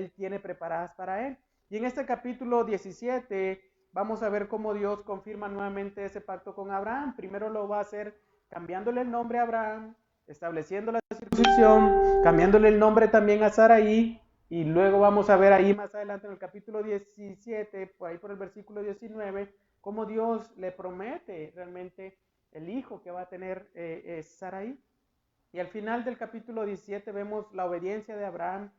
Él tiene preparadas para él. Y en este capítulo 17 vamos a ver cómo Dios confirma nuevamente ese pacto con Abraham. Primero lo va a hacer cambiándole el nombre a Abraham, estableciendo la circuncisión, cambiándole el nombre también a Saraí, y luego vamos a ver ahí más adelante en el capítulo 17, por ahí por el versículo 19, cómo Dios le promete realmente el hijo que va a tener Saraí. Y al final del capítulo 17 vemos la obediencia de Abraham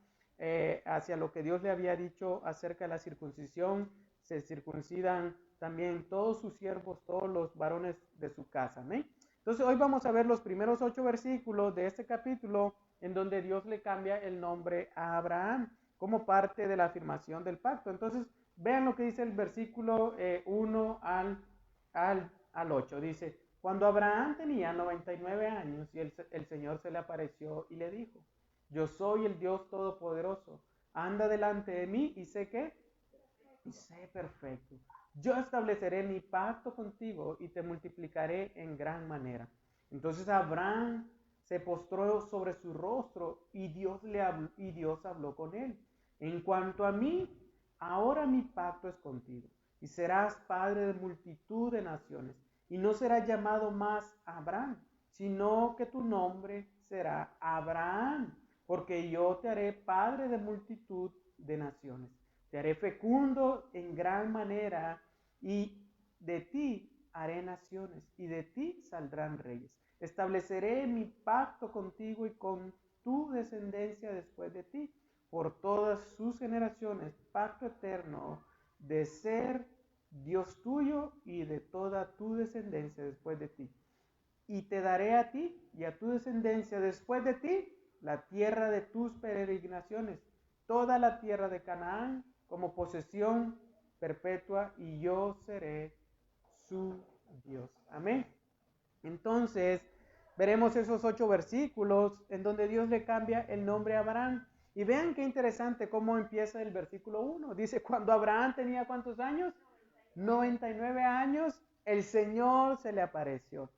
hacia lo que Dios le había dicho acerca de la circuncisión. Se circuncidan también todos sus siervos, todos los varones de su casa. ¿Amén? Entonces hoy vamos a ver los primeros 8 versículos de este capítulo en donde Dios le cambia el nombre a Abraham como parte de la afirmación del pacto. Entonces vean lo que dice el versículo 1 al 8. Dice: cuando Abraham tenía 99 años y el Señor se le apareció y le dijo: yo soy el Dios Todopoderoso, anda delante de mí y sé que y sé perfecto. Yo estableceré mi pacto contigo y te multiplicaré en gran manera. Entonces Abraham se postró sobre su rostro y Dios habló con él: en cuanto a mí, ahora mi pacto es contigo y serás padre de multitud de naciones, y no serás llamado más Abraham, sino que tu nombre será Abraham, porque yo te haré padre de multitud de naciones. Te haré fecundo en gran manera, y de ti haré naciones, y de ti saldrán reyes. Estableceré mi pacto contigo y con tu descendencia después de ti, por todas sus generaciones, pacto eterno de ser Dios tuyo y de toda tu descendencia después de ti. Y te daré a ti y a tu descendencia después de ti la tierra de tus peregrinaciones, toda la tierra de Canaán, como posesión perpetua, y yo seré su Dios. Amén. Entonces, veremos esos 8 versículos en donde Dios le cambia el nombre a Abraham. Y vean qué interesante cómo empieza el versículo 1. Dice: cuando Abraham tenía ¿cuántos años? 99 años, el Señor se le apareció.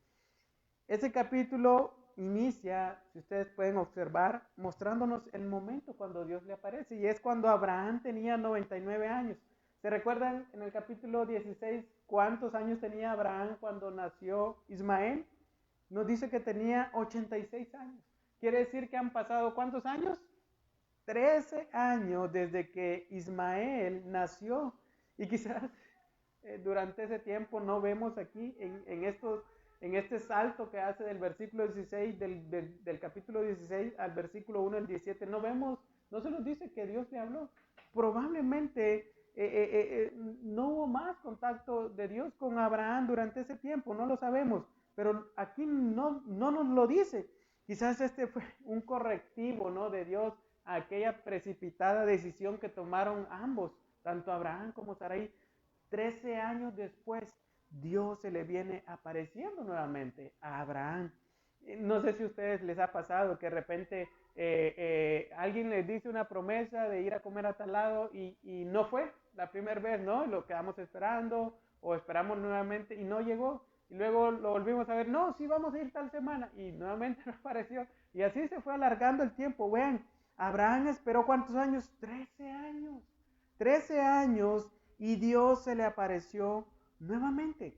Ese capítulo inicia, si ustedes pueden observar, mostrándonos el momento cuando Dios le aparece, y es cuando Abraham tenía 99 años. ¿Se recuerdan en el capítulo 16 cuántos años tenía Abraham cuando nació Ismael? Nos dice que tenía 86 años. Quiere decir que han pasado ¿cuántos años? 13 años desde que Ismael nació. Y quizás durante ese tiempo no vemos aquí en este salto que hace del versículo 16, del capítulo 16 al versículo 1 al 17, no vemos, no se nos dice que Dios le habló. Probablemente no hubo más contacto de Dios con Abraham durante ese tiempo, no lo sabemos, pero aquí no nos lo dice. Quizás este fue un correctivo, ¿no?, de Dios a aquella precipitada decisión que tomaron ambos, tanto Abraham como Sarai. 13 años después, Dios se le viene apareciendo nuevamente a Abraham. No sé si a ustedes les ha pasado que de repente alguien les dice una promesa de ir a comer a tal lado y no fue la primera vez, ¿no? Lo quedamos esperando o esperamos nuevamente y no llegó. Y luego lo volvimos a ver: no, sí vamos a ir tal semana, y nuevamente no apareció. Y así se fue alargando el tiempo. Vean, Abraham esperó ¿cuántos años? 13 años. 13 años, y Dios se le apareció nuevamente.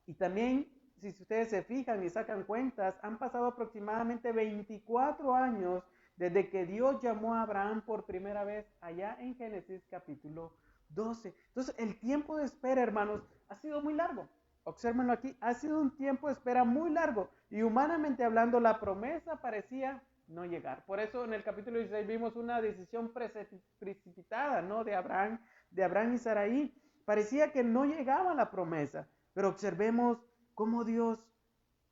Y también, si ustedes se fijan y sacan cuentas, han pasado aproximadamente 24 años desde que Dios llamó a Abraham por primera vez allá en Génesis capítulo 12. Entonces, el tiempo de espera, hermanos, ha sido muy largo. Obsérvenlo aquí, ha sido un tiempo de espera muy largo, y humanamente hablando, la promesa parecía no llegar. Por eso en el capítulo 16 vimos una decisión precipitada, ¿no?, de Abraham y Saraí. Parecía que no llegaba la promesa, pero observemos cómo Dios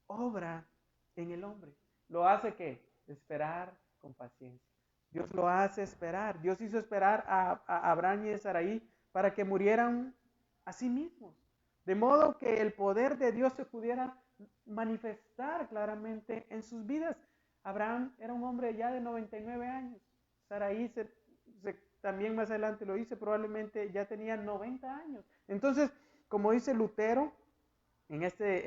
obra en el hombre. Lo hace ¿qué? Esperar con paciencia. Dios lo hace esperar. Dios hizo esperar a Abraham y a Saraí para que murieran a sí mismos, de modo que el poder de Dios se pudiera manifestar claramente en sus vidas. Abraham era un hombre ya de 99 años. Saraí también más adelante lo dice, probablemente ya tenía 90 años. Entonces, como dice Lutero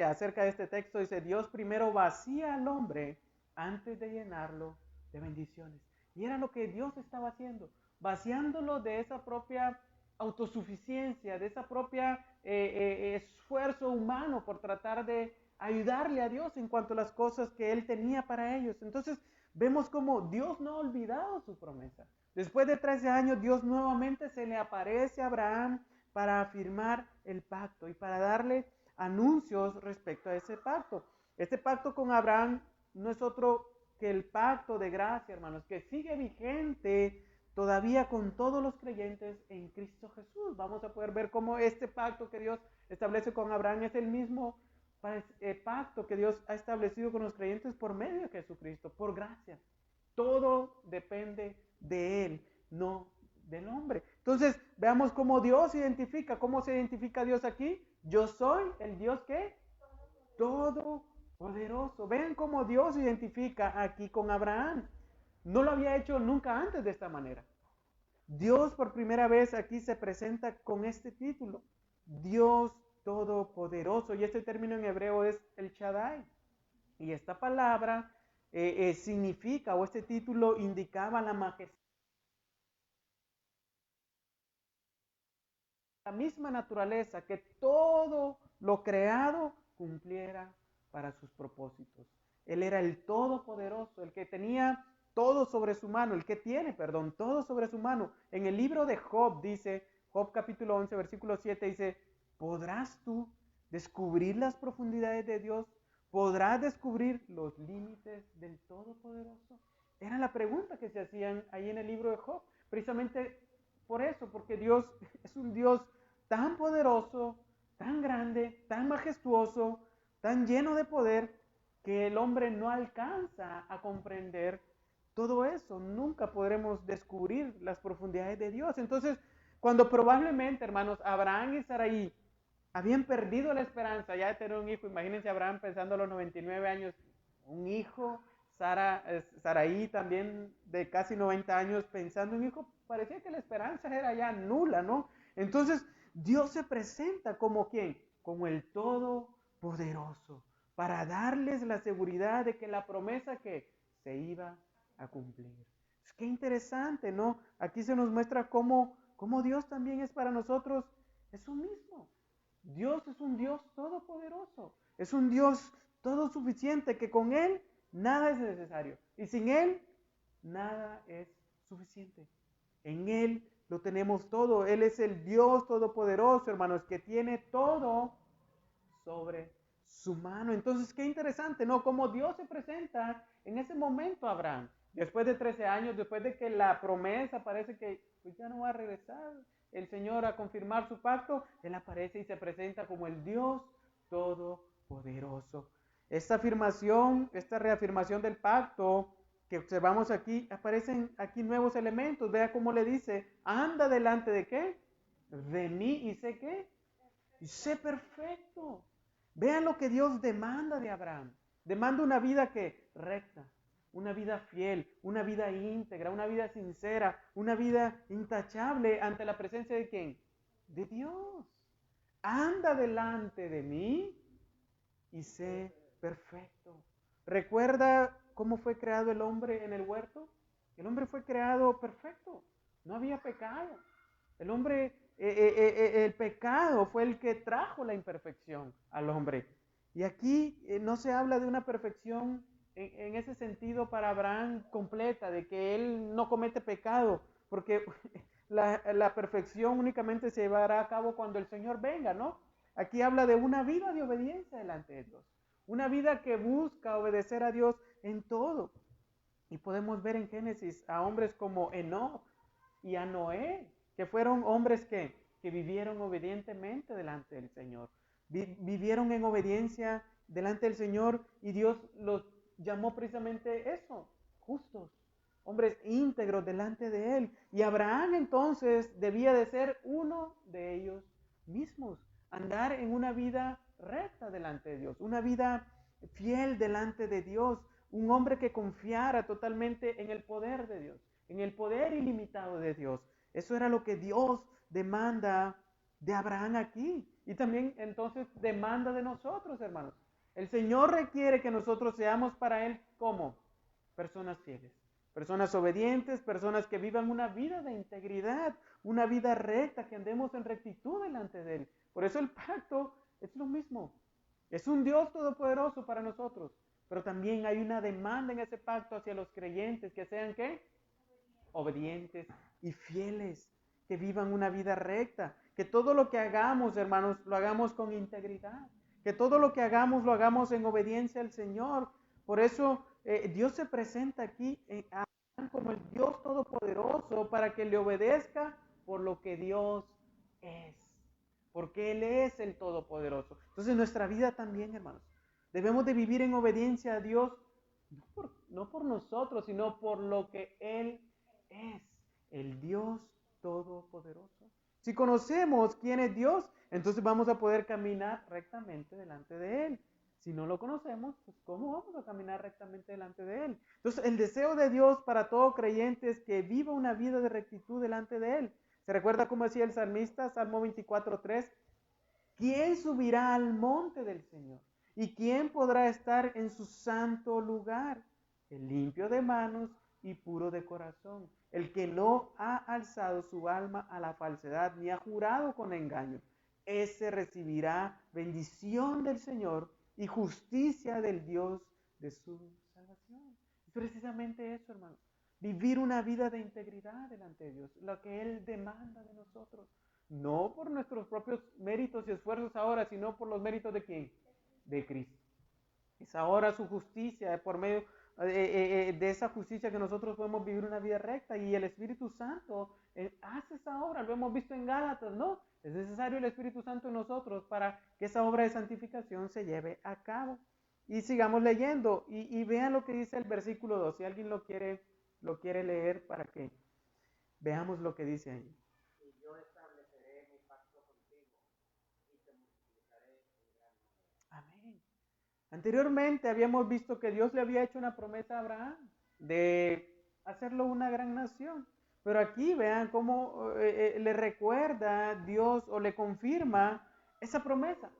acerca de este texto, dice: Dios primero vacía al hombre antes de llenarlo de bendiciones. Y era lo que Dios estaba haciendo. vaciándolo de esa propia autosuficiencia, de esa propia esfuerzo humano por tratar de ayudarle a Dios en cuanto a las cosas que Él tenía para ellos. Entonces vemos como Dios no ha olvidado su promesa. Después de 13 años, Dios nuevamente se le aparece a Abraham para afirmar el pacto y para darle anuncios respecto a ese pacto. Este pacto con Abraham no es otro que el pacto de gracia, hermanos, que sigue vigente todavía con todos los creyentes en Cristo Jesús. Vamos a poder ver cómo este pacto que Dios establece con Abraham es el mismo pacto que Dios ha establecido con los creyentes por medio de Jesucristo, por gracia. Todo depende de Él, no del hombre. Entonces, veamos cómo Dios se identifica. ¿Cómo se identifica Dios aquí? Yo soy el Dios que todopoderoso. Ven cómo Dios se identifica aquí con Abraham. No lo había hecho nunca antes de esta manera. Dios por primera vez aquí se presenta con este título, Dios todopoderoso, y este término en hebreo es el Shaddai. Y esta palabra significa, o este título indicaba la majestad, la misma naturaleza, que todo lo creado cumpliera para sus propósitos. Él era el todopoderoso, el que tenía todo sobre su mano, el que tiene, perdón, todo sobre su mano. En el libro de Job dice, Job capítulo 11, versículo 7 dice, ¿podrás tú descubrir las profundidades de Dios? ¿Podrás descubrir los límites del Todopoderoso? Era la pregunta que se hacían ahí en el libro de Job. Precisamente por eso, porque Dios es un Dios tan poderoso, tan grande, tan majestuoso, tan lleno de poder, que el hombre no alcanza a comprender todo eso. Nunca podremos descubrir las profundidades de Dios. Entonces, cuando probablemente, hermanos, Abraham y Sarai habían perdido la esperanza ya de tener un hijo, imagínense a Abraham pensando a los 99 años, un hijo, Sarai también de casi 90 años pensando en un hijo, parecía que la esperanza era ya nula, ¿no? Entonces, Dios se presenta como ¿quién? Como el Todopoderoso, para darles la seguridad de que la promesa que se iba a cumplir. Es que interesante, ¿no? Aquí se nos muestra cómo Dios también es para nosotros eso mismo. Dios es un Dios todopoderoso, es un Dios todo suficiente, que con Él nada es necesario y sin Él nada es suficiente. En Él lo tenemos todo. Él es el Dios todopoderoso, hermanos, que tiene todo sobre su mano. Entonces, qué interesante, ¿no? Cómo Dios se presenta en ese momento a Abraham. Después de 13 años, después de que la promesa parece que pues, ya no va a regresar el Señor a confirmar su pacto, Él aparece y se presenta como el Dios todopoderoso. Esta afirmación, esta reafirmación del pacto que observamos aquí, aparecen aquí nuevos elementos. Vea cómo le dice, anda delante de qué? De mí y sé qué? Y sé perfecto. Vean lo que Dios demanda de Abraham. Demanda una vida que recta, una vida fiel, una vida íntegra, una vida sincera, una vida intachable ante la presencia de ¿quién? De Dios. Anda delante de mí y sé perfecto. ¿Recuerda cómo fue creado el hombre en el huerto? El hombre fue creado perfecto. No había pecado. El hombre, el pecado fue el que trajo la imperfección al hombre. Y aquí no se habla de una perfección en ese sentido para Abraham completa, de que él no comete pecado, porque la perfección únicamente se llevará a cabo cuando el Señor venga, ¿no? Aquí habla de una vida de obediencia delante de Dios, una vida que busca obedecer a Dios en todo. Y podemos ver en Génesis a hombres como Enoc y a Noé, que fueron hombres que vivieron obedientemente delante del Señor. Vivieron en obediencia delante del Señor y Dios los llamó precisamente eso, justos, hombres íntegros delante de Él. Y Abraham entonces debía de ser uno de ellos mismos, andar en una vida recta delante de Dios, una vida fiel delante de Dios, un hombre que confiara totalmente en el poder de Dios, en el poder ilimitado de Dios. Eso era lo que Dios demanda de Abraham aquí. Y también entonces demanda de nosotros, hermanos. El Señor requiere que nosotros seamos para Él como personas fieles, Personas obedientes, personas que vivan una vida de integridad, una vida recta, que andemos en rectitud delante de Él. Por eso el pacto es lo mismo. Es un Dios todopoderoso para nosotros, pero también hay una demanda en ese pacto hacia los creyentes, que sean ¿qué? Obedientes y fieles, que vivan una vida recta, que todo lo que hagamos, hermanos, lo hagamos con integridad, que todo lo que hagamos lo hagamos en obediencia al Señor. Por eso Dios se presenta aquí como el Dios todopoderoso para que le obedezca por lo que Dios es, porque Él es el todopoderoso. Entonces nuestra vida también, hermanos, debemos de vivir en obediencia a Dios, no por nosotros, sino por lo que Él es, el Dios todopoderoso. Si conocemos quién es Dios, entonces vamos a poder caminar rectamente delante de Él. Si no lo conocemos, pues ¿cómo vamos a caminar rectamente delante de Él? Entonces el deseo de Dios para todo creyente es que viva una vida de rectitud delante de Él. ¿Se recuerda cómo decía el salmista, Salmo 24:3? ¿Quién subirá al monte del Señor? ¿Y quién podrá estar en su santo lugar? El limpio de manos y puro de corazón, el que no ha alzado su alma a la falsedad ni ha jurado con engaño. Ese recibirá bendición del Señor y justicia del Dios de su salvación. Es precisamente eso, hermanos. Vivir una vida de integridad delante de Dios, lo que Él demanda de nosotros. No por nuestros propios méritos y esfuerzos ahora, sino por los méritos de ¿quién? De Cristo. Es ahora su justicia, por medio de esa justicia que nosotros podemos vivir una vida recta, y el Espíritu Santo hace esa obra. Lo hemos visto en Gálatas, ¿no? Es necesario el Espíritu Santo en nosotros para que esa obra de santificación se lleve a cabo. Y sigamos leyendo y vean lo que dice el versículo 2, si alguien lo quiere leer para que veamos lo que dice ahí. Amén. Anteriormente habíamos visto que Dios le había hecho una promesa a Abraham de hacerlo una gran nación. Pero aquí vean cómo le recuerda Dios o le confirma esa promesa.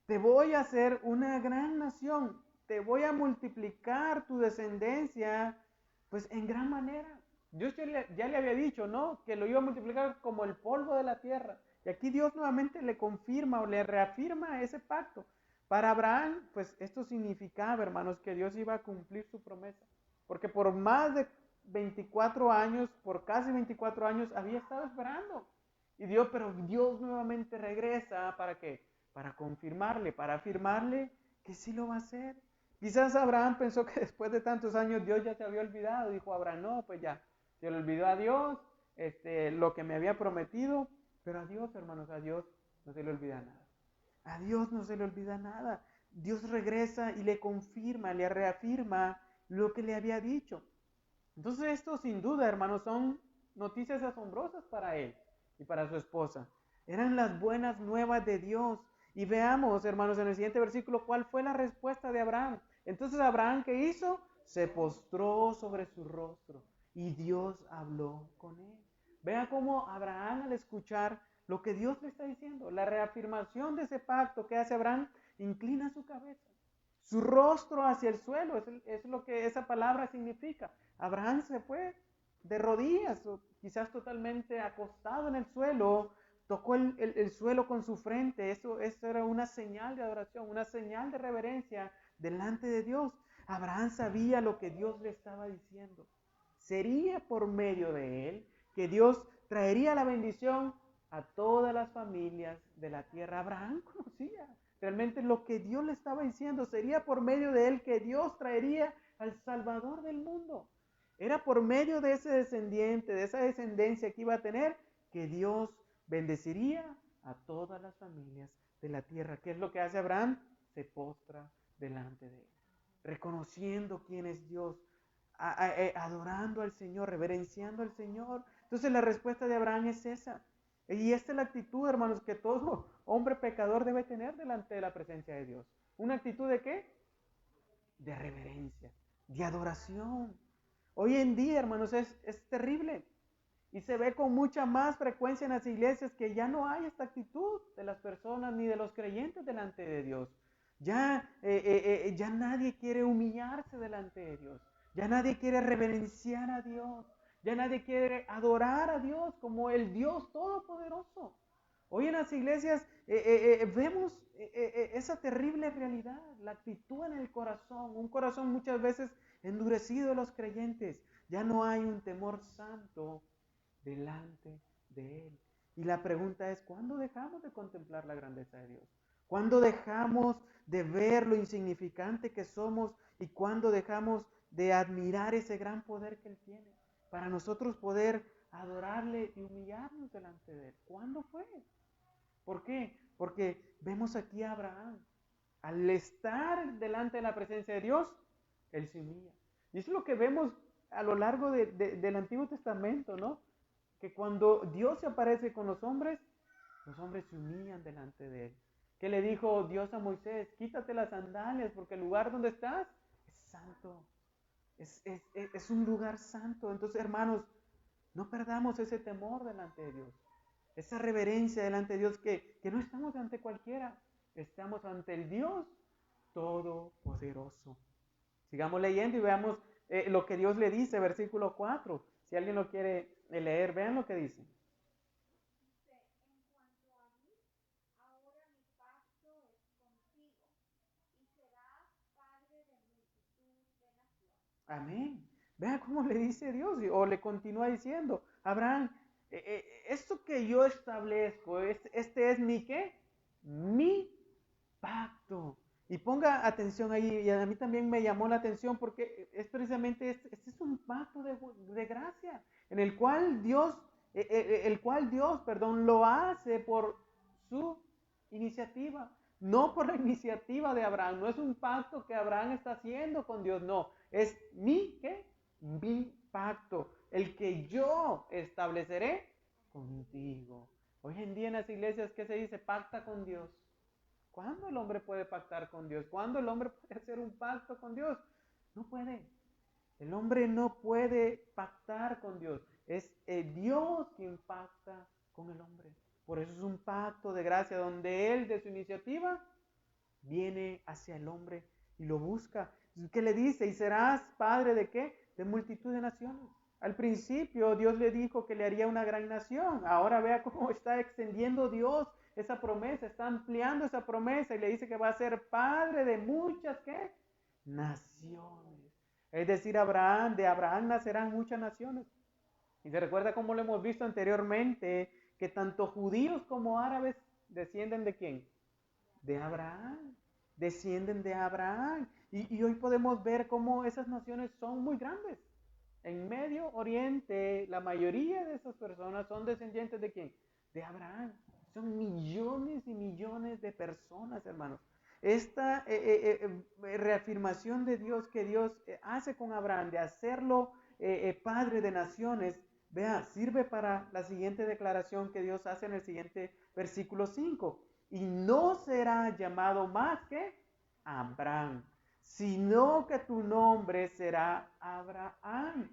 Te voy a hacer una gran nación, te voy a multiplicar tu descendencia, pues en gran manera. Dios ya le había dicho, ¿no? Que lo iba a multiplicar como el polvo de la tierra. Y aquí Dios nuevamente le confirma o le reafirma ese pacto. Para Abraham, pues esto significaba, hermanos, que Dios iba a cumplir su promesa. Porque por más de 24 años, por casi 24 años, había estado esperando. Pero Dios nuevamente regresa, ¿para qué? Para confirmarle, para afirmarle que sí lo va a hacer. Quizás Abraham pensó que después de tantos años Dios ya se había olvidado. Dijo Abraham, no, pues ya, se le olvidó a Dios lo que me había prometido. Pero a Dios, hermanos, a Dios no se le olvida nada. A Dios no se le olvida nada. Dios regresa y le confirma, le reafirma lo que le había dicho. Entonces esto sin duda, hermanos, son noticias asombrosas para él y para su esposa. Eran las buenas nuevas de Dios. Y veamos, hermanos, en el siguiente versículo, cuál fue la respuesta de Abraham. Entonces Abraham, ¿qué hizo? Se postró sobre su rostro y Dios habló con él. Vea cómo Abraham, al escuchar lo que Dios le está diciendo, la reafirmación de ese pacto que hace Abraham, inclina su cabeza, su rostro hacia el suelo, es lo que esa palabra significa. Abraham se fue de rodillas, o quizás totalmente acostado en el suelo, tocó el suelo con su frente. Eso era una señal de adoración, una señal de reverencia delante de Dios. Abraham sabía lo que Dios le estaba diciendo. Sería por medio de él que Dios traería la bendición a todas las familias de la tierra. Abraham conocía realmente lo que Dios le estaba diciendo. Sería por medio de él que Dios traería al Salvador del mundo. Era por medio de ese descendiente, de esa descendencia que iba a tener, que Dios bendeciría a todas las familias de la tierra. ¿Qué es lo que hace Abraham? Se postra delante de él, reconociendo quién es Dios, adorando al Señor, reverenciando al Señor. Entonces la respuesta de Abraham es esa. Y esta es la actitud, hermanos, que todo hombre pecador debe tener delante de la presencia de Dios. ¿Una actitud de qué? De reverencia, de adoración. Hoy en día, hermanos, es terrible. Y se ve con mucha más frecuencia en las iglesias que ya no hay esta actitud de las personas ni de los creyentes delante de Dios. Ya nadie quiere humillarse delante de Dios. Ya nadie quiere reverenciar a Dios. Ya nadie quiere adorar a Dios como el Dios Todopoderoso. Hoy en las iglesias vemos esa terrible realidad, la actitud en el corazón, un corazón muchas veces endurecido de los creyentes. Ya no hay un temor santo delante de Él. Y la pregunta es, ¿cuándo dejamos de contemplar la grandeza de Dios? ¿Cuándo dejamos de ver lo insignificante que somos y cuándo dejamos de admirar ese gran poder que Él tiene para nosotros poder adorarle y humillarnos delante de Él? ¿Cuándo fue? ¿Por qué? Porque vemos aquí a Abraham. Al estar delante de la presencia de Dios, Él se humilla. Y eso es lo que vemos a lo largo del Antiguo Testamento, ¿no? Que cuando Dios se aparece con los hombres se humillan delante de Él. ¿Qué le dijo Dios a Moisés? Quítate las sandalias porque el lugar donde estás es santo. Es un lugar santo. Entonces, hermanos, no perdamos ese temor delante de Dios. Esa reverencia delante de Dios que no estamos ante cualquiera. Estamos ante el Dios Todopoderoso. Sigamos leyendo y veamos lo que Dios le dice, versículo 4. Si alguien lo quiere leer, vean lo que dice. Amén. Vea cómo le dice Dios, o le continúa diciendo, Abraham, esto que yo establezco, este es mi ¿qué? Mi pacto. Y ponga atención ahí, y a mí también me llamó la atención porque es precisamente este es un pacto de gracia, en el cual Dios, perdón, lo hace por su iniciativa, no por la iniciativa de Abraham. No es un pacto que Abraham está haciendo con Dios, no, es ¿qué? Mi pacto, el que yo estableceré contigo. Hoy en día en las iglesias, ¿qué se dice? Pacta con Dios. ¿Cuándo el hombre puede pactar con Dios? ¿Cuándo el hombre puede hacer un pacto con Dios? No puede. El hombre no puede pactar con Dios. Es Dios quien pacta con el hombre. Por eso es un pacto de gracia donde Él de su iniciativa viene hacia el hombre y lo busca. ¿Qué le dice? ¿Y serás padre de qué? De multitud de naciones. Al principio Dios le dijo que le haría una gran nación. Ahora vea cómo está extendiendo Dios esa promesa, está ampliando esa promesa y le dice que va a ser padre de muchas ¿qué? Naciones. Es decir, de Abraham nacerán muchas naciones. Y se recuerda como lo hemos visto anteriormente, que tanto judíos como árabes descienden de ¿quién? De Abraham, descienden de Abraham. Y hoy podemos ver cómo esas naciones son muy grandes. En Medio Oriente, la mayoría de esas personas son descendientes de ¿quién? De Abraham. Son millones y millones de personas, hermanos. Esta reafirmación de Dios que Dios hace con Abraham, de hacerlo padre de naciones, vea, sirve para la siguiente declaración que Dios hace en el siguiente versículo 5. Y no será llamado más que Abraham, sino que tu nombre será Abraham,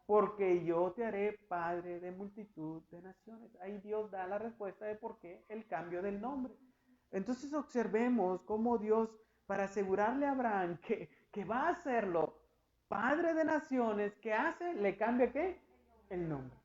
porque yo te haré padre de multitud de naciones. Ahí Dios da la respuesta de por qué el cambio del nombre. Entonces observemos cómo Dios, para asegurarle a Abraham que va a hacerlo padre de naciones, ¿qué hace? ¿Le cambia qué? El nombre.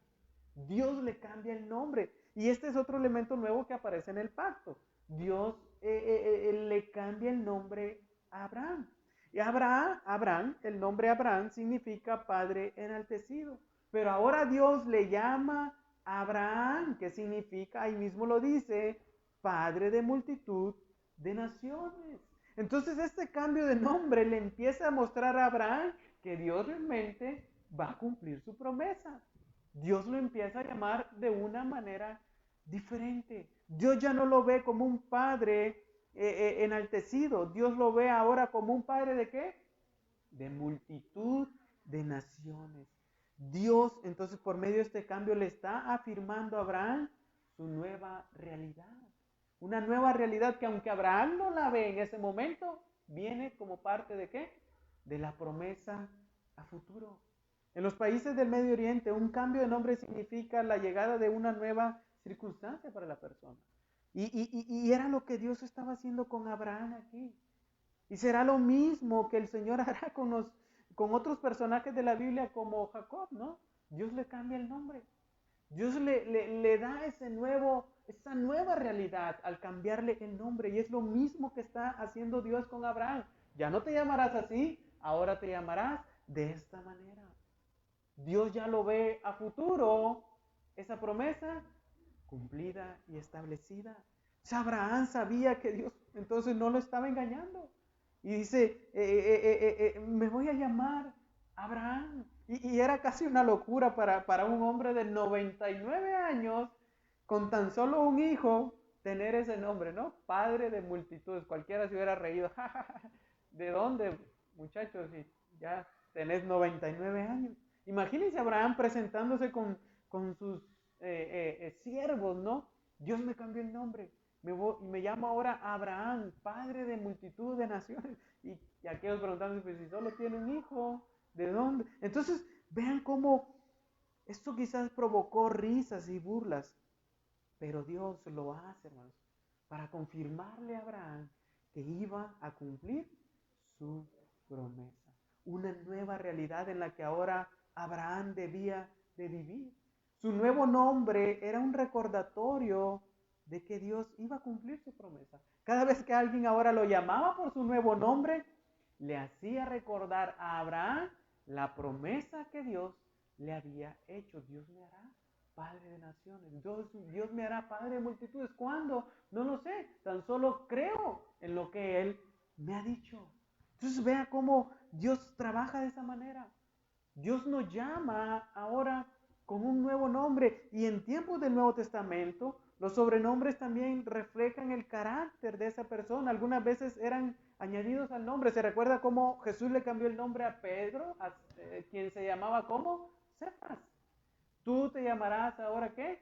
Dios le cambia el nombre. Y este es otro elemento nuevo que aparece en el pacto. Dios le cambia el nombre a Abraham. Y Abraham, el nombre Abraham significa padre enaltecido. Pero ahora Dios le llama Abraham, que significa, ahí mismo lo dice, padre de multitud de naciones. Entonces este cambio de nombre le empieza a mostrar a Abraham que Dios realmente va a cumplir su promesa. Dios lo empieza a llamar de una manera diferente. Dios ya no lo ve como un padre enaltecido. Dios lo ve ahora como un padre de ¿qué? De multitud de naciones. Dios, entonces, por medio de este cambio, le está afirmando a Abraham su nueva realidad. Una nueva realidad que aunque Abraham no la ve en ese momento, viene como parte de ¿qué? De la promesa a futuro. En los países del Medio Oriente, un cambio de nombre significa la llegada de una nueva circunstancia para la persona. Y era lo que Dios estaba haciendo con Abraham aquí. Y será lo mismo que el Señor hará con otros personajes de la Biblia como Jacob, ¿no? Dios le cambia el nombre. Dios le da esa nueva realidad al cambiarle el nombre. Y es lo mismo que está haciendo Dios con Abraham. Ya no te llamarás así, ahora te llamarás de esta manera. Dios ya lo ve a futuro, esa promesa cumplida y establecida. O sea, Abraham sabía que Dios entonces no lo estaba engañando. Y dice, me voy a llamar Abraham. Y era casi una locura para un hombre de 99 años, con tan solo un hijo, tener ese nombre, ¿no? Padre de multitudes. Cualquiera se hubiera reído. ¿De dónde, muchachos? Si ya tenés 99 años. Imagínense Abraham presentándose con sus siervos, ¿no? Dios me cambió el nombre. Me llamo ahora Abraham, padre de multitud de naciones. Y aquellos preguntando, pues si solo tiene un hijo, ¿de dónde? Entonces, vean cómo esto quizás provocó risas y burlas, pero Dios lo hace, hermanos, para confirmarle a Abraham que iba a cumplir su promesa. Una nueva realidad en la que ahora Abraham debía de vivir. Su nuevo nombre era un recordatorio de que Dios iba a cumplir su promesa. Cada vez que alguien ahora lo llamaba por su nuevo nombre, le hacía recordar a Abraham la promesa que Dios le había hecho. Dios me hará padre de naciones. Dios me hará padre de multitudes. ¿Cuándo? No lo sé. Tan solo creo en lo que Él me ha dicho. Entonces vea cómo Dios trabaja de esa manera. Dios nos llama ahora con un nuevo nombre. Y en tiempos del Nuevo Testamento, los sobrenombres también reflejan el carácter de esa persona. Algunas veces eran añadidos al nombre. ¿Se recuerda cómo Jesús le cambió el nombre a Pedro, quien se llamaba ¿cómo? Cefas. Tú te llamarás ahora ¿qué?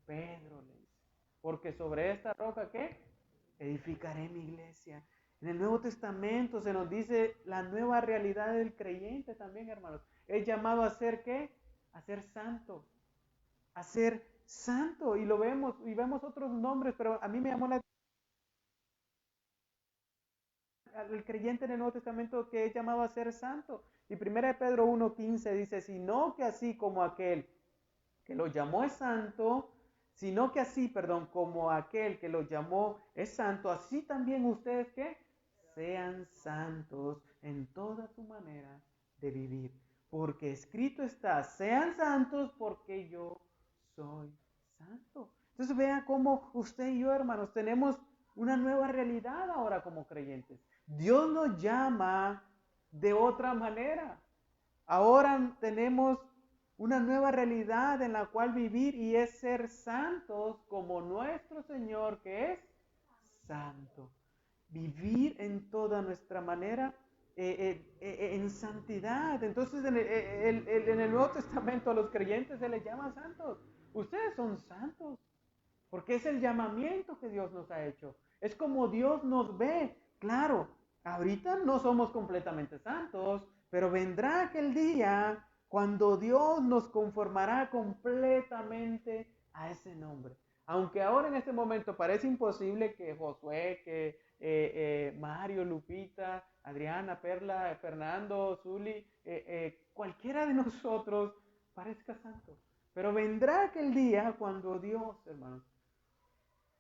Pedro, le dice. Porque sobre esta roca ¿qué? Edificaré mi iglesia. En el Nuevo Testamento se nos dice la nueva realidad del creyente también, hermanos. Es llamado a ser ¿qué? A ser santo. A ser santo. Y lo vemos, y vemos otros nombres, pero a mí me llamó la el creyente en el Nuevo Testamento que es llamado a ser santo. Y 1 Pedro 1:15 dice, sino que así como aquel que lo llamó es santo, sino que así, perdón, como aquel que lo llamó es santo, así también ustedes que sean santos en toda su manera de vivir. Porque escrito está, sean santos porque yo soy santo. Entonces vea cómo usted y yo, hermanos, tenemos una nueva realidad ahora como creyentes. Dios nos llama de otra manera. Ahora tenemos una nueva realidad en la cual vivir y es ser santos como nuestro Señor que es santo. Vivir en toda nuestra manera en santidad. Entonces en el Nuevo Testamento a los creyentes se les llama santos. Ustedes son santos porque es el llamamiento que Dios nos ha hecho. Es como Dios nos ve. Claro, ahorita no somos completamente santos, pero vendrá aquel día cuando Dios nos conformará completamente a ese nombre. Aunque ahora en este momento parece imposible que Josué, que Mario, Lupita, Adriana, Perla, Fernando, Zuli, cualquiera de nosotros parezca santo. Pero vendrá aquel día cuando Dios, hermanos,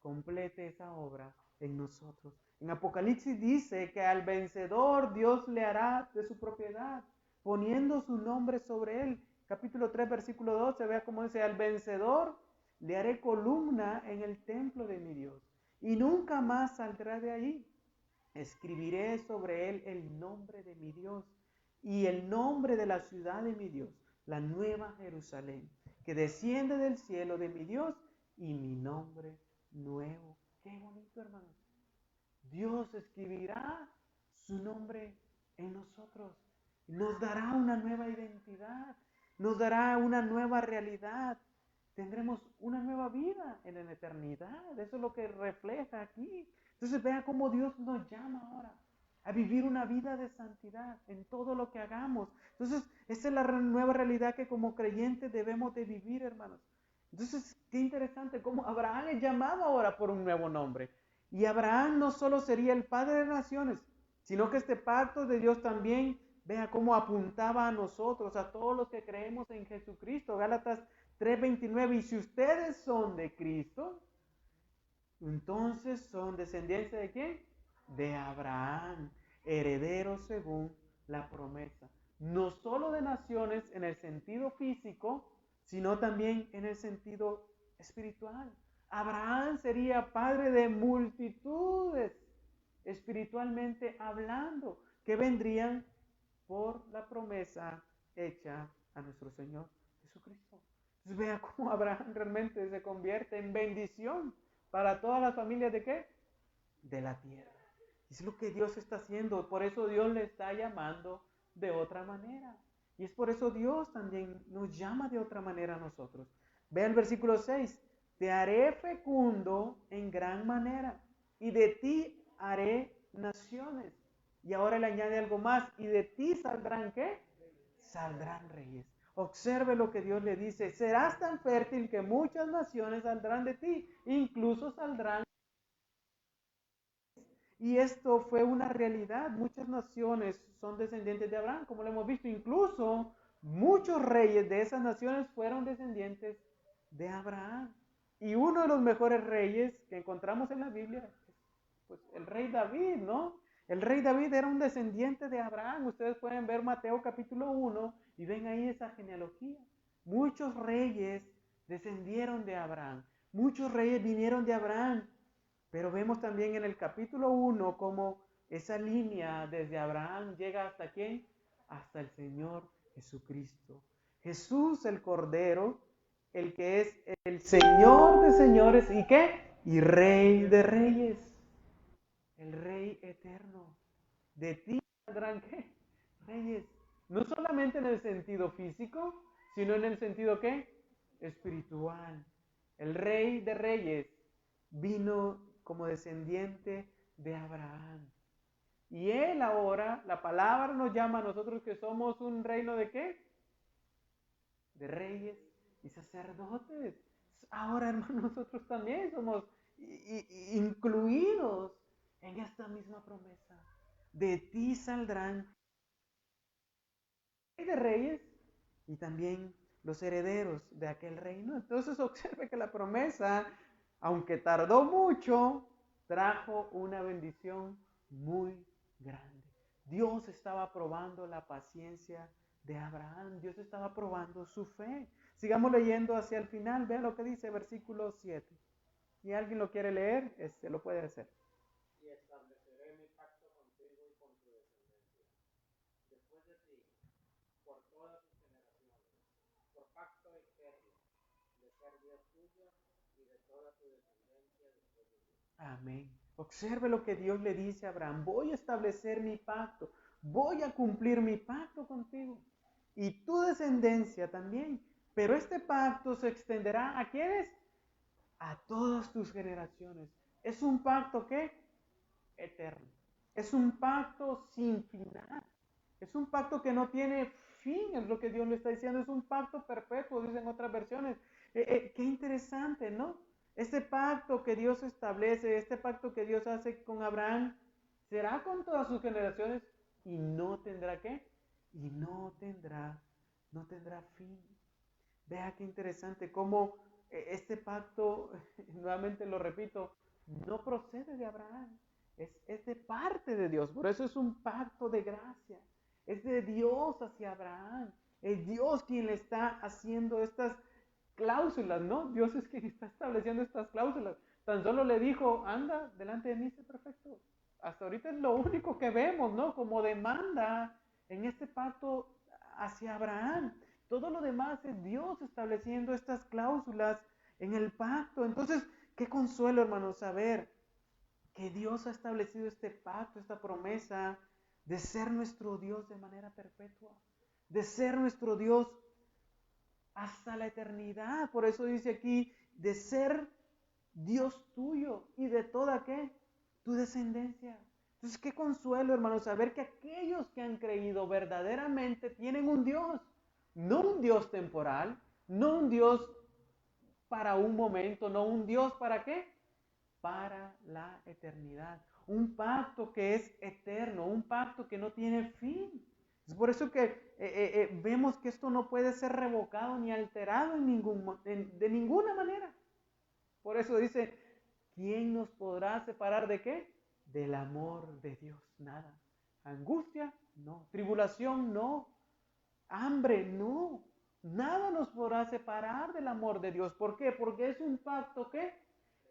complete esa obra en nosotros. En Apocalipsis dice que al vencedor Dios le hará de su propiedad, poniendo su nombre sobre él. Capítulo 3, versículo 12, vea cómo dice, al vencedor le haré columna en el templo de mi Dios, y nunca más saldrá de allí. Escribiré sobre él el nombre de mi Dios y el nombre de la ciudad de mi Dios, la nueva Jerusalén, que desciende del cielo de mi Dios, y mi nombre nuevo. Qué bonito, hermanos. Dios escribirá su nombre en nosotros. Nos dará una nueva identidad. Nos dará una nueva realidad. Tendremos una nueva vida en la eternidad. Eso es lo que refleja aquí. Entonces vea cómo Dios nos llama ahora a vivir una vida de santidad en todo lo que hagamos. Entonces, esa es la nueva realidad que como creyentes debemos de vivir, hermanos. Entonces, qué interesante cómo Abraham es llamado ahora por un nuevo nombre. Y Abraham no solo sería el padre de naciones, sino que este pacto de Dios también Vea cómo apuntaba a nosotros, a todos los que creemos en Jesucristo. Gálatas 3:29, y si ustedes son de Cristo, entonces son descendencia ¿de quién? De Abraham, herederos según la promesa. No solo de naciones en el sentido físico, sino también en el sentido espiritual. Abraham sería padre de multitudes, espiritualmente hablando, que vendrían por la promesa hecha a nuestro Señor Jesucristo. Entonces vea cómo Abraham realmente se convierte en bendición para todas las familias ¿de qué? De la tierra. Es lo que Dios está haciendo, por eso Dios le está llamando de otra manera. Y es por eso Dios también nos llama de otra manera a nosotros. Vea el versículo 6, te haré fecundo en gran manera, y de ti haré naciones. Y ahora le añade algo más, y de ti saldrán ¿qué? Saldrán reyes. Observe lo que Dios le dice, serás tan fértil que muchas naciones saldrán de ti, incluso saldrán. Y esto fue una realidad, muchas naciones son descendientes de Abraham, como lo hemos visto, incluso muchos reyes de esas naciones fueron descendientes de Abraham. Y uno de los mejores reyes que encontramos en la Biblia es pues, el rey David, ¿no? El rey David era un descendiente de Abraham. Ustedes pueden ver Mateo capítulo 1 y ven ahí esa genealogía. Muchos reyes descendieron de Abraham. Muchos reyes vinieron de Abraham. Pero vemos también en el capítulo 1 cómo esa línea desde Abraham llega hasta ¿quién? Hasta el Señor Jesucristo. Jesús el Cordero, el que es el Señor de señores y ¿qué? Y Rey de reyes. El Rey eterno. De ti saldrán ¿qué? Reyes. No solamente en el sentido físico, sino en el sentido ¿qué? Espiritual. El Rey de reyes vino como descendiente de Abraham. Y él ahora, la palabra nos llama a nosotros que somos un reino de ¿qué? De reyes y sacerdotes. Ahora, hermanos, nosotros también somos incluidos en esta misma promesa. De ti saldrán de reyes y también los herederos de aquel reino. Entonces observe que la promesa, aunque tardó mucho, trajo una bendición muy grande. Dios estaba probando la paciencia de Abraham. Dios estaba probando su fe. Sigamos leyendo hacia el final. Vean lo que dice versículo 7. Si alguien lo quiere leer, lo puede hacer. Y estableceré mi pacto contigo y con tu descendencia, después de ti, por todas sus generaciones, por pacto eterno, de ser Dios tuyo y de toda tu descendencia después de ti. Amén. Observe lo que Dios le dice a Abraham. Voy a establecer mi pacto. Voy a cumplir mi pacto contigo. Y tu descendencia también. Pero este pacto se extenderá ¿a quiénes? A todas tus generaciones. Es un pacto ¿qué? Eterno. Es un pacto sin final. Es un pacto que no tiene fin, es lo que Dios le está diciendo. Es un pacto perpetuo, dicen otras versiones. Qué interesante, ¿no? Este pacto que Dios establece, este pacto que Dios hace con Abraham, será con todas sus generaciones y no tendrá ¿qué? Y no tendrá fin. Vea qué interesante cómo este pacto, nuevamente lo repito, no procede de Abraham, es de parte de Dios. Por eso es un pacto de gracia. Es de Dios hacia Abraham. Es Dios quien le está haciendo estas cláusulas, ¿no? Dios es quien está estableciendo estas cláusulas. Tan solo le dijo, anda, delante de mí, sé perfecto. Hasta ahorita es lo único que vemos, ¿no? Como demanda en este pacto hacia Abraham. Todo lo demás es Dios estableciendo estas cláusulas en el pacto. Entonces, qué consuelo, hermanos, saber que Dios ha establecido este pacto, esta promesa de ser nuestro Dios de manera perpetua, de ser nuestro Dios hasta la eternidad. Por eso dice aquí, de ser Dios tuyo y de toda ¿qué? Tu descendencia. Entonces, qué consuelo, hermanos, saber que aquellos que han creído verdaderamente tienen un Dios, no un Dios temporal, no un Dios para un momento, no un Dios para qué? Para la eternidad. Un pacto que es eterno, un pacto que no tiene fin. Es por eso que vemos que esto no puede ser revocado ni alterado de ninguna manera. Por eso dice, ¿quién nos podrá separar de qué? Del amor de Dios. Nada. Angustia, no. Tribulación, no. Hambre, no. Nada nos podrá separar del amor de Dios. ¿Por qué? Porque es un pacto ¿qué?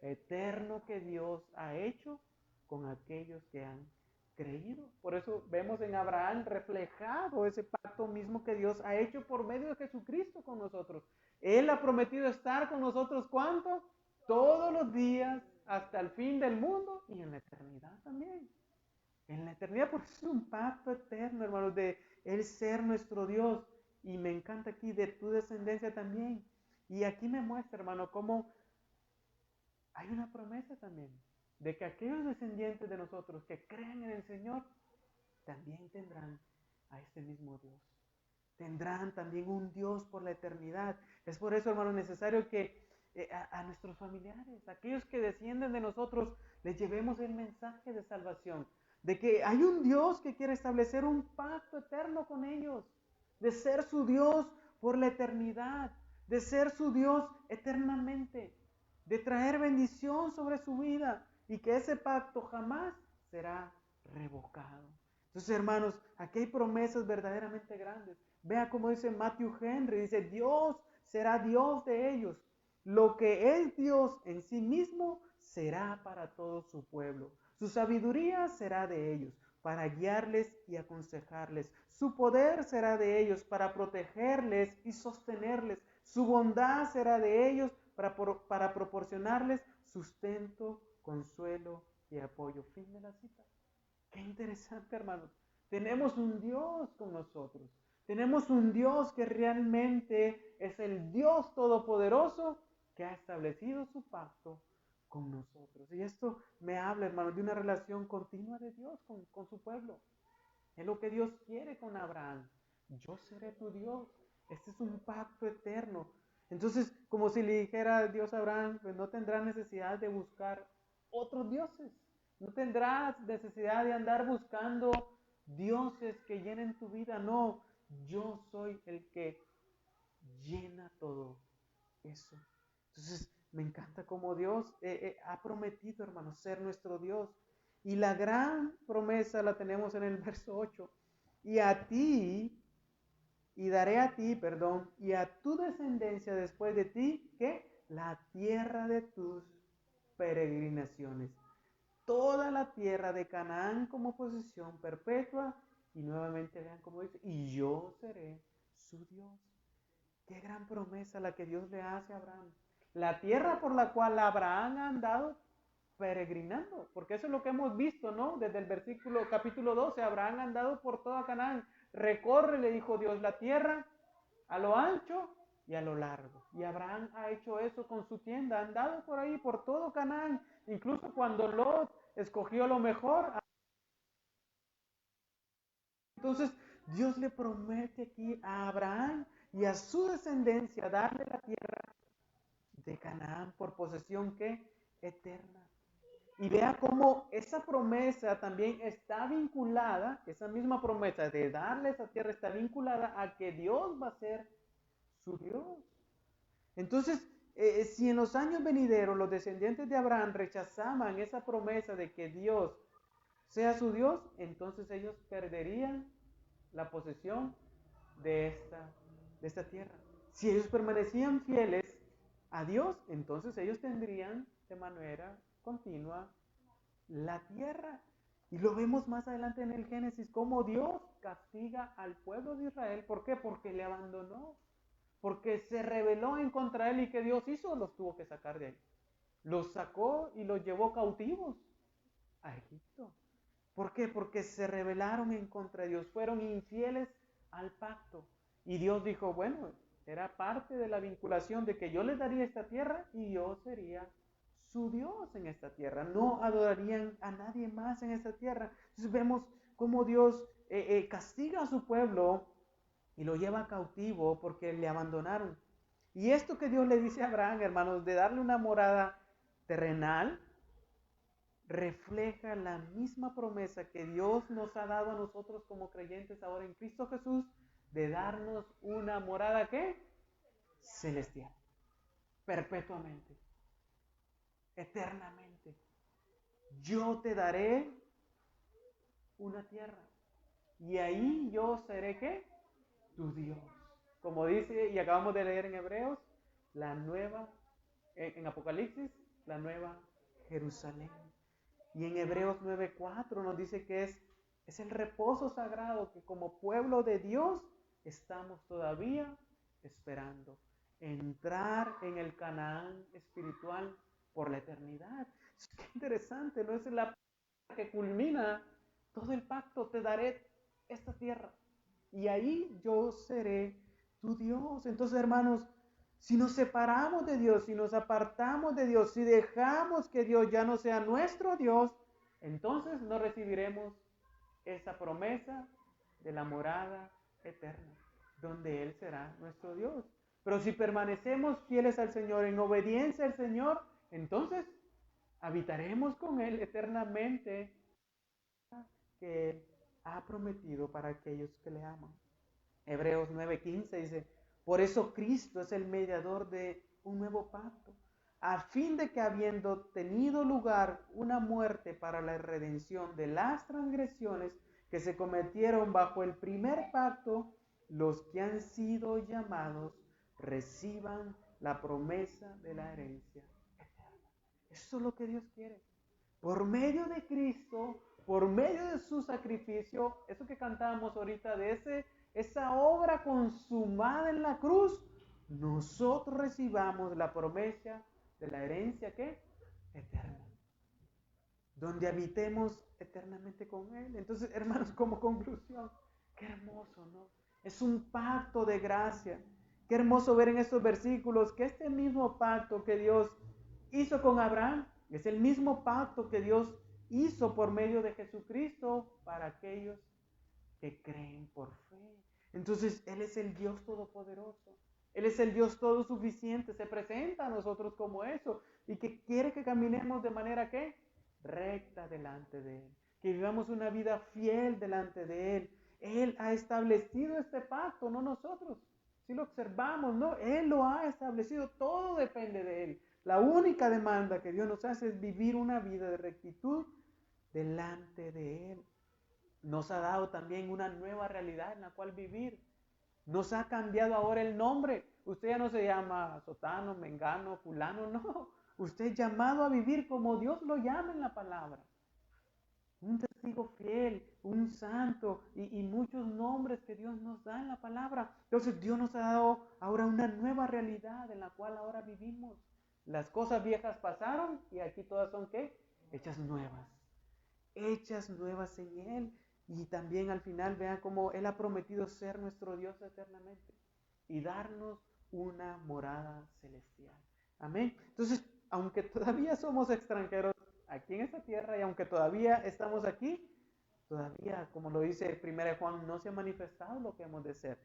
Eterno que Dios ha hecho con aquellos que han creído. Por eso vemos en Abraham reflejado ese pacto mismo que Dios ha hecho por medio de Jesucristo con nosotros. Él ha prometido estar con nosotros ¿cuánto? Todos los días hasta el fin del mundo y en la eternidad también. En la eternidad, porque es un pacto eterno, hermanos, de Él ser nuestro Dios. Y me encanta aquí de tu descendencia también. Y aquí me muestra, hermano, cómo hay una promesa también de que aquellos descendientes de nosotros que crean en el Señor también tendrán a este mismo Dios. Tendrán también un Dios por la eternidad. Es por eso, hermano, necesario que a nuestros familiares, aquellos que descienden de nosotros, les llevemos el mensaje de salvación. De que hay un Dios que quiere establecer un pacto eterno con ellos. De ser su Dios por la eternidad. De ser su Dios eternamente. De traer bendición sobre su vida. Y que ese pacto jamás será revocado. Entonces, hermanos, aquí hay promesas verdaderamente grandes. Vea cómo dice Matthew Henry, dice, Dios será Dios de ellos. Lo que es Dios en sí mismo será para todo su pueblo. Su sabiduría será de ellos para guiarles y aconsejarles. Su poder será de ellos para protegerles y sostenerles. Su bondad será de ellos para proporcionarles sustento, consuelo y apoyo. Fin de la cita. Qué interesante, hermanos. Tenemos un Dios con nosotros. Tenemos un Dios que realmente es el Dios todopoderoso que ha establecido su pacto con nosotros. Y esto me habla, hermanos, de una relación continua de Dios con su pueblo. Es lo que Dios quiere con Abraham. Yo seré tu Dios. Este es un pacto eterno. Entonces, como si le dijera Dios a Abraham, pues no tendrás necesidad de buscar otros dioses. No tendrás necesidad de andar buscando dioses que llenen tu vida. No, yo soy el que llena todo eso. Entonces, me encanta cómo Dios ha prometido, hermanos, ser nuestro Dios. Y la gran promesa la tenemos en el verso 8. Y a ti, y daré a ti, perdón, y a tu descendencia después de ti, ¿qué? La tierra de tus peregrinaciones. Toda la tierra de Canaán como posesión perpetua. Y nuevamente vean cómo dice, y yo seré su Dios. Qué gran promesa la que Dios le hace a Abraham. La tierra por la cual Abraham ha andado peregrinando, porque eso es lo que hemos visto, ¿no? Desde el capítulo 12, Abraham ha andado por toda Canaán. Recorre, le dijo Dios, la tierra a lo ancho y a lo largo. Y Abraham ha hecho eso con su tienda, ha andado por ahí, por todo Canaán. Incluso cuando Lot escogió lo mejor. Entonces, Dios le promete aquí a Abraham y a su descendencia darle la tierra de Canaán por posesión que eterna. Y vea cómo esa promesa también está vinculada, esa misma promesa de darle esa tierra está vinculada a que Dios va a ser su Dios. Entonces, si en los años venideros los descendientes de Abraham rechazaban esa promesa de que Dios sea su Dios, entonces ellos perderían la posesión de esta tierra. Si ellos permanecían fieles a Dios, entonces ellos tendrían de manera continua la tierra. Y lo vemos más adelante en el Génesis, cómo Dios castiga al pueblo de Israel. ¿Por qué? Porque le abandonó. Porque se rebeló en contra él y que Dios hizo, los tuvo que sacar de ahí. Los sacó y los llevó cautivos a Egipto. ¿Por qué? Porque se rebelaron en contra de Dios, fueron infieles al pacto. Y Dios dijo, bueno, era parte de la vinculación de que yo les daría esta tierra y yo sería su Dios en esta tierra. No adorarían a nadie más en esta tierra. Entonces vemos cómo Dios castiga a su pueblo y lo lleva cautivo porque le abandonaron. Y esto que Dios le dice a Abraham, hermanos, de darle una morada terrenal, refleja la misma promesa que Dios nos ha dado a nosotros como creyentes ahora en Cristo Jesús, de darnos una morada, ¿qué? Celestial, perpetuamente, eternamente. Yo te daré una tierra y ahí yo seré, ¿qué? Tu Dios. Como dice, y acabamos de leer en Hebreos, la nueva, en Apocalipsis, la nueva Jerusalén. Y en Hebreos 9:4 nos dice que es el reposo sagrado que como pueblo de Dios estamos todavía esperando. Entrar en el Canaán espiritual por la eternidad. Qué interesante, ¿no? Es la que culmina todo el pacto. Te daré esta tierra y ahí yo seré tu Dios. Entonces, hermanos, si nos separamos de Dios, si nos apartamos de Dios, si dejamos que Dios ya no sea nuestro Dios, entonces no recibiremos esa promesa de la morada eterna, donde Él será nuestro Dios. Pero si permanecemos fieles al Señor, en obediencia al Señor, entonces habitaremos con Él eternamente, que Él ha prometido para aquellos que le aman. Hebreos 9:15 dice, por eso Cristo es el mediador de un nuevo pacto, a fin de que habiendo tenido lugar una muerte para la redención de las transgresiones que se cometieron bajo el primer pacto, los que han sido llamados reciban la promesa de la herencia eterna. Eso es lo que Dios quiere. Por medio de Cristo, por medio de su sacrificio, eso que cantábamos ahorita, de esa obra consumada en la cruz, nosotros recibamos la promesa de la herencia, ¿qué? Eterna. Donde habitemos eternamente con Él. Entonces, hermanos, como conclusión, qué hermoso, ¿no? Es un pacto de gracia. Qué hermoso ver en estos versículos que este mismo pacto que Dios hizo con Abraham es el mismo pacto que Dios hizo por medio de Jesucristo para aquellos que creen por fe. Entonces, Él es el Dios todopoderoso. Él es el Dios todo suficiente. Se presenta a nosotros como eso y que quiere que caminemos de manera que recta delante de Él. Que vivamos una vida fiel delante de Él. Él ha establecido este pacto, no nosotros. Si lo observamos, ¿no? Él lo ha establecido. Todo depende de Él. La única demanda que Dios nos hace es vivir una vida de rectitud delante de Él. Nos ha dado también una nueva realidad en la cual vivir. Nos ha cambiado ahora el nombre. Usted ya no se llama Sotano, Mengano, Fulano, no. Usted es llamado a vivir como Dios lo llama en la palabra. Un testigo fiel, un santo y muchos nombres que Dios nos da en la palabra. Entonces Dios nos ha dado ahora una nueva realidad en la cual ahora vivimos. Las cosas viejas pasaron y aquí todas son ¿qué? Hechas nuevas. Hechas nuevas en Él. Y también al final vean cómo Él ha prometido ser nuestro Dios eternamente y darnos una morada celestial. Amén. Entonces, aunque todavía somos extranjeros aquí en esta tierra y aunque todavía estamos aquí, todavía, como lo dice 1 Juan, no se ha manifestado lo que hemos de ser.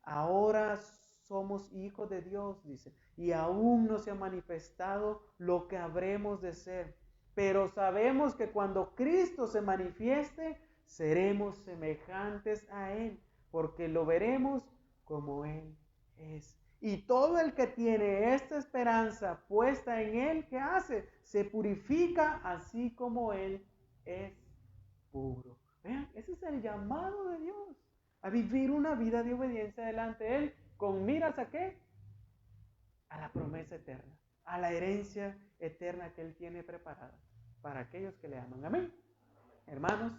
Ahora somos hijos de Dios, dice, y aún no se ha manifestado lo que habremos de ser. Pero sabemos que cuando Cristo se manifieste, seremos semejantes a Él, porque lo veremos como Él es. Y todo el que tiene esta esperanza puesta en Él, ¿qué hace? Se purifica así como Él es puro. Vean, ese es el llamado de Dios, a vivir una vida de obediencia delante de Él, con miras ¿a qué? A la promesa eterna, a la herencia eterna que Él tiene preparada para aquellos que le aman. Amén. Hermanos,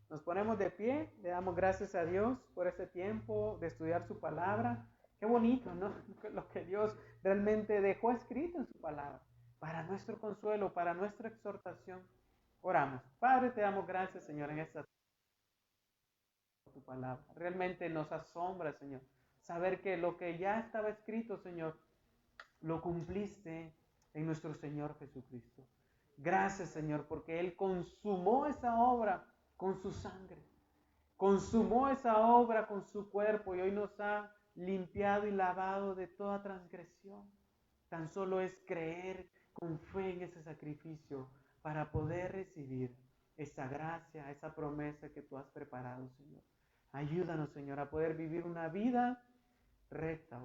nos ponemos de pie, le damos gracias a Dios por este tiempo de estudiar su palabra. Qué bonito, ¿no? Lo que Dios realmente dejó escrito en su palabra, para nuestro consuelo, para nuestra exhortación. Oramos. Padre, te damos gracias, Señor, en esta tu palabra. Realmente nos asombra, Señor, saber que lo que ya estaba escrito, Señor, lo cumpliste en nuestro Señor Jesucristo. Gracias, Señor, porque Él consumó esa obra con su sangre. Consumó esa obra con su cuerpo y hoy nos ha limpiado y lavado de toda transgresión. Tan solo es creer con fe en ese sacrificio, para poder recibir esa gracia, esa promesa que tú has preparado, Señor. Ayúdanos, Señor, a poder vivir una vida recta,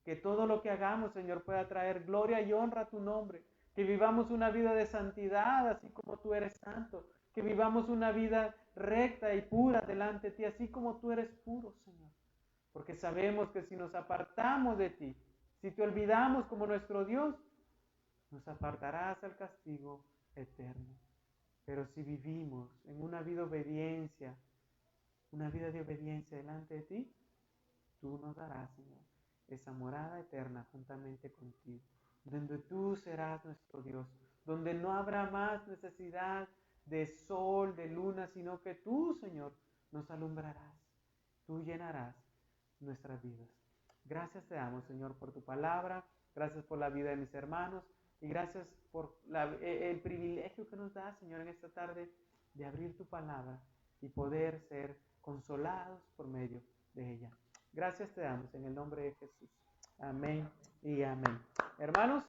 que todo lo que hagamos, Señor, pueda traer gloria y honra a tu nombre. Que vivamos una vida de santidad, así como tú eres santo. Que vivamos una vida recta y pura delante de ti, así como tú eres puro, Señor. Porque sabemos que si nos apartamos de ti, si te olvidamos como nuestro Dios, nos apartarás al castigo eterno. Pero si vivimos en una vida de obediencia delante de ti, tú nos darás, Señor, esa morada eterna juntamente contigo, donde tú serás nuestro Dios, donde no habrá más necesidad de sol, de luna, sino que tú, Señor, nos alumbrarás, tú llenarás nuestras vidas. Gracias te damos, Señor, por tu palabra, gracias por la vida de mis hermanos y gracias por el privilegio que nos da, Señor, en esta tarde de abrir tu palabra y poder ser consolados por medio de ella. Gracias te damos en el nombre de Jesús. Amén y amén. Hermanos,